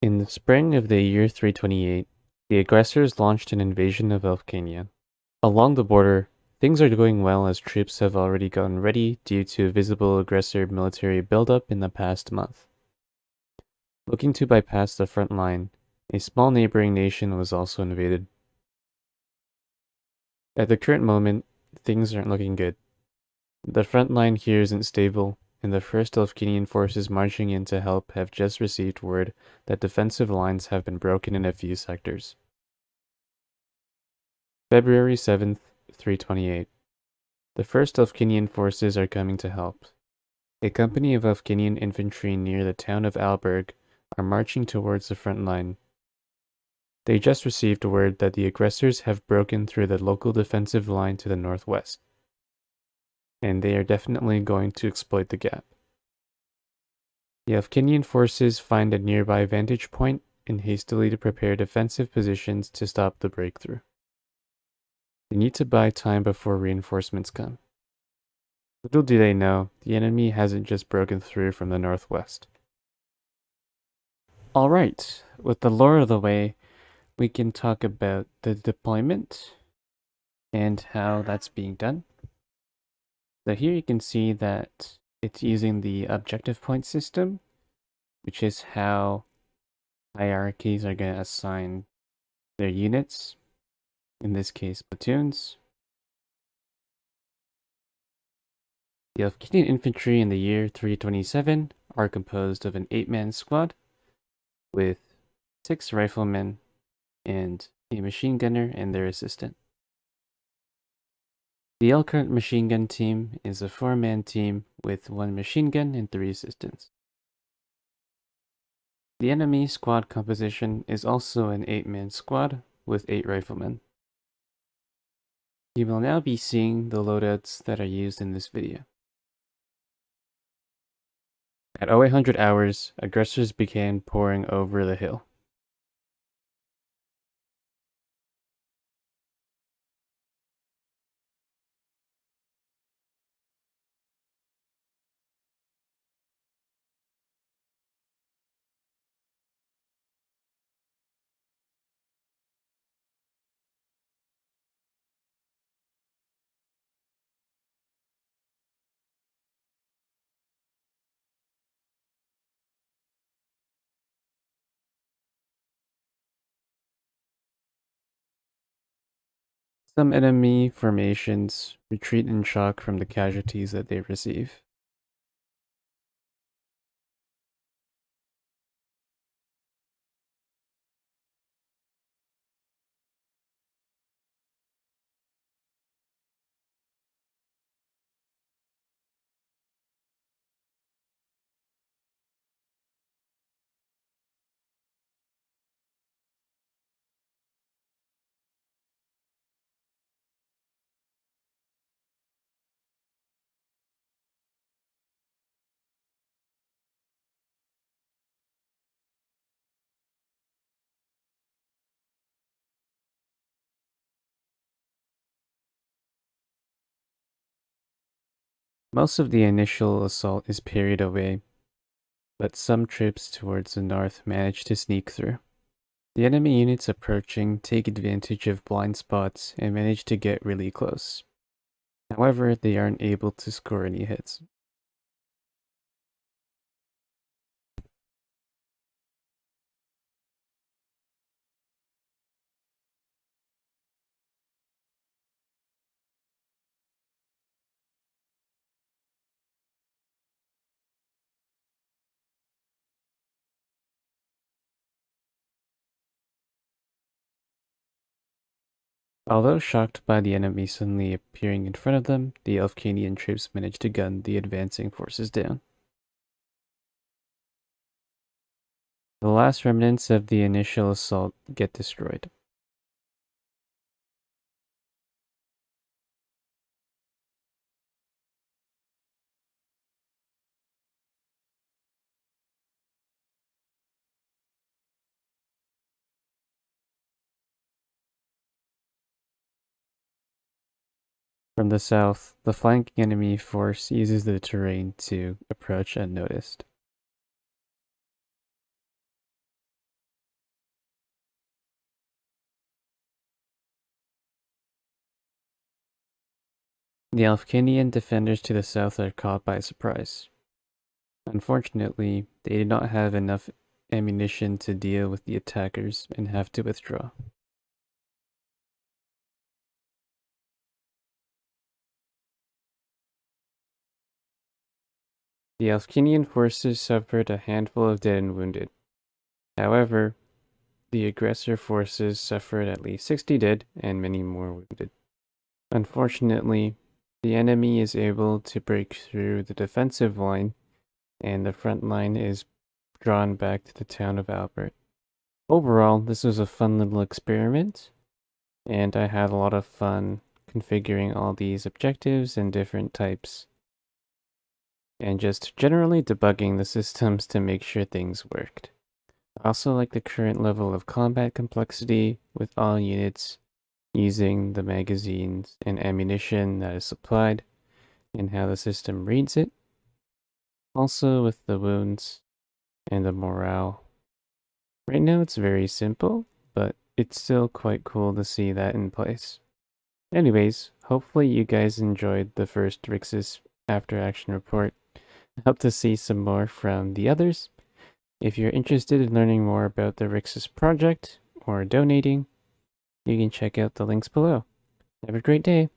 In the spring of the year 328, the aggressors launched an invasion of Elfcania. Along the border, things are going well as troops have already gotten ready due to visible aggressor military buildup in the past month. Looking to bypass the front line, a small neighboring nation was also invaded. At the current moment, things aren't looking good. The front line here isn't stable, and the first Elfcanian forces marching in to help have just received word that defensive lines have been broken in a few sectors. February 7th, 328. The first Elfcanian forces are coming to help. A company of Elfcanian infantry near the town of Alburg are marching towards the front line. They just received word that the aggressors have broken through the local defensive line to the northwest, and they are definitely going to exploit the gap. The Elfcanian forces find a nearby vantage point and hastily prepare defensive positions to stop the breakthrough. They need to buy time before reinforcements come. Little do they know, the enemy hasn't just broken through from the northwest. Alright, with the lore of the way, we can talk about the deployment and how that's being done. So here you can see that it's using the objective point system, which is how hierarchies are going to assign their units, in this case platoons. The Elfcanian infantry in the year 327 are composed of an 8-man squad with 6 riflemen and a machine gunner and their assistant. The Elkhart machine gun team is a 4-man team with 1 machine gun and 3 assistants. The enemy squad composition is also an 8-man squad with 8 riflemen. You will now be seeing the loadouts that are used in this video. At 0800 hours, aggressors began pouring over the hill. Some enemy formations retreat in shock from the casualties that they receive. Most of the initial assault is parried away, but some troops towards the north manage to sneak through. The enemy units approaching take advantage of blind spots and manage to get really close. However, they aren't able to score any hits. Although shocked by the enemy suddenly appearing in front of them, the Elfcanian troops manage to gun the advancing forces down. The last remnants of the initial assault get destroyed. From the south, the flanking enemy force uses the terrain to approach unnoticed. The Alfkinian defenders to the south are caught by surprise. Unfortunately, they did not have enough ammunition to deal with the attackers and have to withdraw. The Alfkinian forces suffered a handful of dead and wounded. However, the aggressor forces suffered at least 60 dead and many more wounded. Unfortunately, the enemy is able to break through the defensive line, and the front line is drawn back to the town of Alburg. Overall, this was a fun little experiment, and I had a lot of fun configuring all these objectives and different types, and just generally debugging the systems to make sure things worked. I also like the current level of combat complexity with all units using the magazines and ammunition that is supplied and how the system reads it. Also with the wounds and the morale. Right now it's very simple, but it's still quite cool to see that in place. Anyways, hopefully you guys enjoyed the first Rixas after action report. I hope to see some more from the others. If you're interested in learning more about the Rixas project or donating, you can check out the links below. Have a great day.